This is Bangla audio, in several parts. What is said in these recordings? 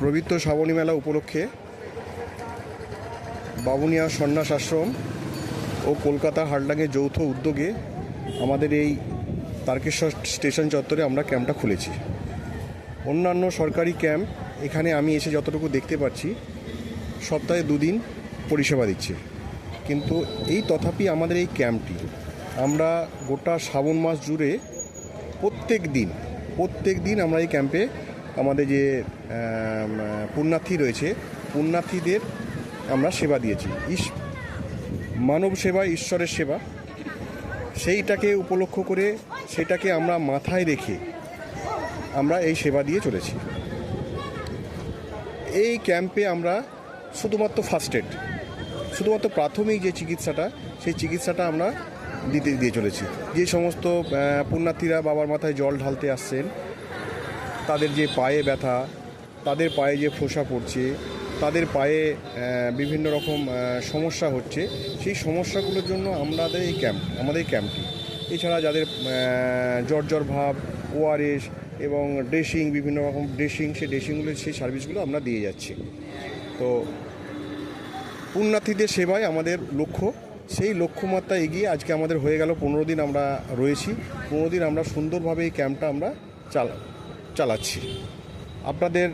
পবিত্র শ্রাবণী মেলা উপলক্ষে বামুনিয়া সন্ন্যাস আশ্রম ও কলকাতা হার্ডলাংয়ের যৌথ উদ্যোগে আমাদের এই তারকেশ্বর স্টেশন চত্বরে আমরা ক্যাম্পটা খুলেছি। অন্যান্য সরকারি ক্যাম্প এখানে আমি এসে যতটুকু দেখতে পাচ্ছি সপ্তাহে 2 দিন পরিষেবা দিচ্ছে, কিন্তু তথাপি আমাদের এই ক্যাম্পটি আমরা গোটা শ্রাবণ মাস জুড়ে প্রত্যেক দিন আমরা এই ক্যাম্পে আমাদের যে পুণ্যার্থী রয়েছে পুণ্যার্থীদের আমরা সেবা দিয়েছি। মানব সেবা ঈশ্বরের সেবা, সেইটাকে উপলক্ষ করে সেটাকে আমরা মাথায় রেখে আমরা এই সেবা দিয়ে চলেছি। এই ক্যাম্পে আমরা শুধুমাত্র ফার্স্ট এড, শুধুমাত্র প্রাথমিক যে চিকিৎসাটা সেই চিকিৎসাটা আমরা দিয়ে চলেছি। যে সমস্ত পুণ্যার্থীরা বাবার মাথায় জল ঢালতে আসছেন, তাদের যে পায়ে ব্যথা, তাদের পায়ে যে ফোসা পড়ছে, তাদের পায়ে বিভিন্ন রকম সমস্যা হচ্ছে, সেই সমস্যাগুলোর জন্য আমাদের এই ক্যাম্পটি এছাড়া যাদের জ্বর ভাব, ওআরএস এবং ড্রেসিং, বিভিন্ন রকম ড্রেসিং, সেই ড্রেসিংগুলো সেই সার্ভিসগুলো আমরা দিয়ে যাচ্ছি। তো পুণ্যার্থীদের সেবায় আমাদের লক্ষ্য, সেই লক্ষ্যমাত্রা এগিয়ে আজকে আমাদের হয়ে গেল 15 দিন আমরা রয়েছি। 15 দিন আমরা সুন্দরভাবে এই ক্যাম্পটা আমরা চালাচ্ছি। আপনাদের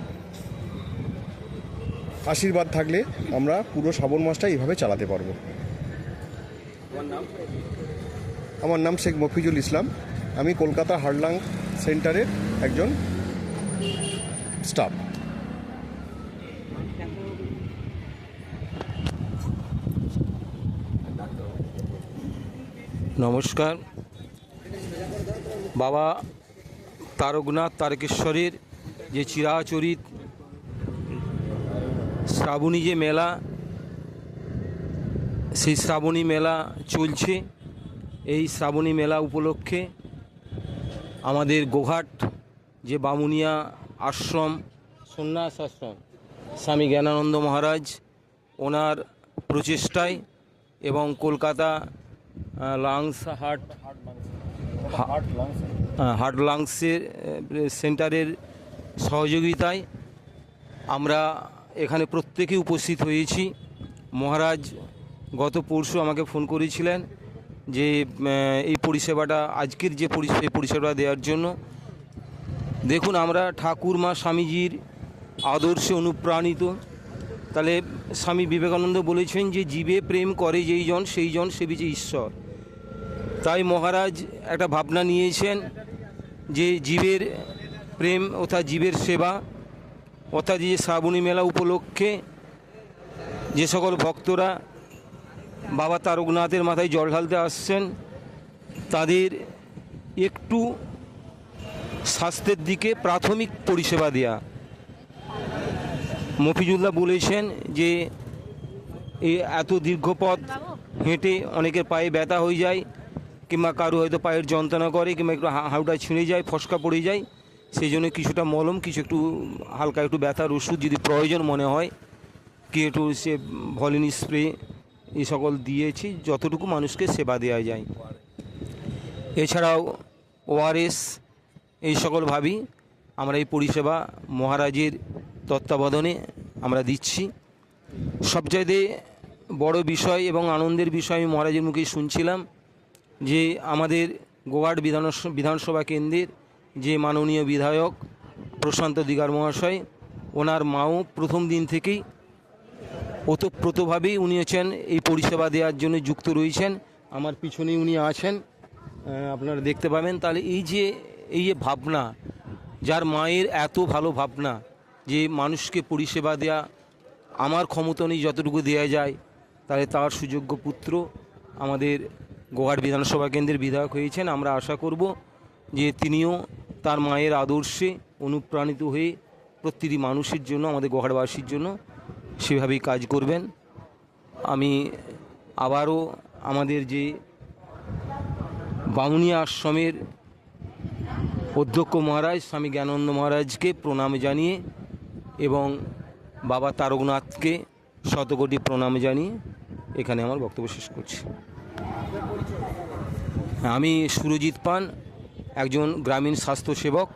আশীর্বাদ থাকলে আমরা পুরো শ্রাবণ মাসটা এইভাবে চালাতে পারবো। আমার নাম শেখ মফিজুল ইসলাম, আমি কলকাতা হার্ডলাং সেন্টারের একজন স্টাফ। নমস্কার। বাবা তারকনাথ তারকেশ্বরের যে চিরাচরিত শ্রাবণী যে মেলা, সেই শ্রাবণী মেলা চলছে। এই শ্রাবণী মেলা উপলক্ষে আমাদের গোঘাট যে বামুনিয়া আশ্রম, সন্ন্যাস আশ্রম, স্বামী জ্ঞানানন্দ মহারাজ ওনার প্রচেষ্টায় এবং কলকাতা হার্ট লাংসের সেন্টারের সহযোগিতায় আমরা এখানে প্রত্যেকে উপস্থিত হয়েছি। মহারাজ গত পরশু আমাকে ফোন করেছিলেন যে এই পরিষেবাটা, আজকের যে পরিষেবা দেওয়ার জন্য। দেখুন, আমরা ঠাকুরমা স্বামীজির আদর্শে অনুপ্রাণিত। তাহলে স্বামী বিবেকানন্দ বলেছেন যে জীবে প্রেম করে যেই জন সেই জন সেবিছে ঈশ্বর। তাই মহারাজ একটা ভাবনা নিয়েছেন যে জীবের প্রেম অর্থাৎ জীবের সেবা, অর্থাৎ যে শ্রাবণী মেলা উপলক্ষে যে সকল ভক্তরা বাবা তারকনাথের মাথায় জল ঢালতে আসছেন তাদের একটু স্বাস্থ্যের দিকে প্রাথমিক পরিষেবা দেয়া। মফিজুল্লাহ বলেছেন যে এত দীর্ঘ পথ হেঁটে অনেকের পায়ে ব্যথা হয়ে যায়, কিংবা কারো হয়তো পায়ের যন্ত্রণা করে, কিংবা একটু হাউটা ছিঁড়ে যায়, ফসকা পড়ে যায়, সেই জন্য কিছুটা মলম, কিছু একটু হালকা একটু ব্যথার ওষুধ যদি প্রয়োজন মনে হয়, কি একটু সে ভলিনি স্প্রে এই সকল দিয়েছি যতটুকু মানুষকে সেবা দেওয়া যায়। এছাড়াও ওআরএস এই সকলভাবেই আমরা এই পরিষেবা মহারাজের তত্ত্বাবধানে আমরা দিচ্ছি। সবচাইতে বড় বিষয় এবং আনন্দের বিষয় আমি মহারাজের মুখেই শুনছিলাম যে আমাদের গোঘাট বিধানসভা কেন্দ্রের যে মাননীয় বিধায়ক প্রশান্ত দিগার মহাশয়, ওনার মাও প্রথম দিন থেকেই ওতপ্রোতভাবেই উনি হচ্ছেন এই পরিষেবা দেওয়ার জন্য যুক্ত রয়েছেন। আমার পিছনেই উনি আছেন, আপনারা দেখতে পাবেন। তাহলে এই যে ভাবনা, যার মায়ের এত ভালো ভাবনা যে মানুষকে পরিষেবা দেয়া, আমার ক্ষমতা নেই যতটুকু দেওয়া যায়, তাহলে তার সুযোগ্য পুত্র আমাদের গোঘাট বিধানসভা কেন্দ্রের বিধায়ক হয়েছেন। আমরা আশা করব যে তিনিও তার মায়ের আদর্শে অনুপ্রাণিত হয়ে প্রতিটি মানুষের জন্য, আমাদের গোঘাটবাসীর জন্য সেভাবেই কাজ করবেন। আমি আবারও আমাদের যে বামুনিয়া আশ্রমের অধ্যক্ষ মহারাজ স্বামী জ্ঞানানন্দ মহারাজকে প্রণাম জানিয়ে এবং বাবা তারকনাথকে শতকোটি প্রণাম জানিয়ে এখানে আমার বক্তব্য শেষ করছি। আমি সুরজিৎ পান, একজন গ্রামীণ স্বাস্থ্যসেবক।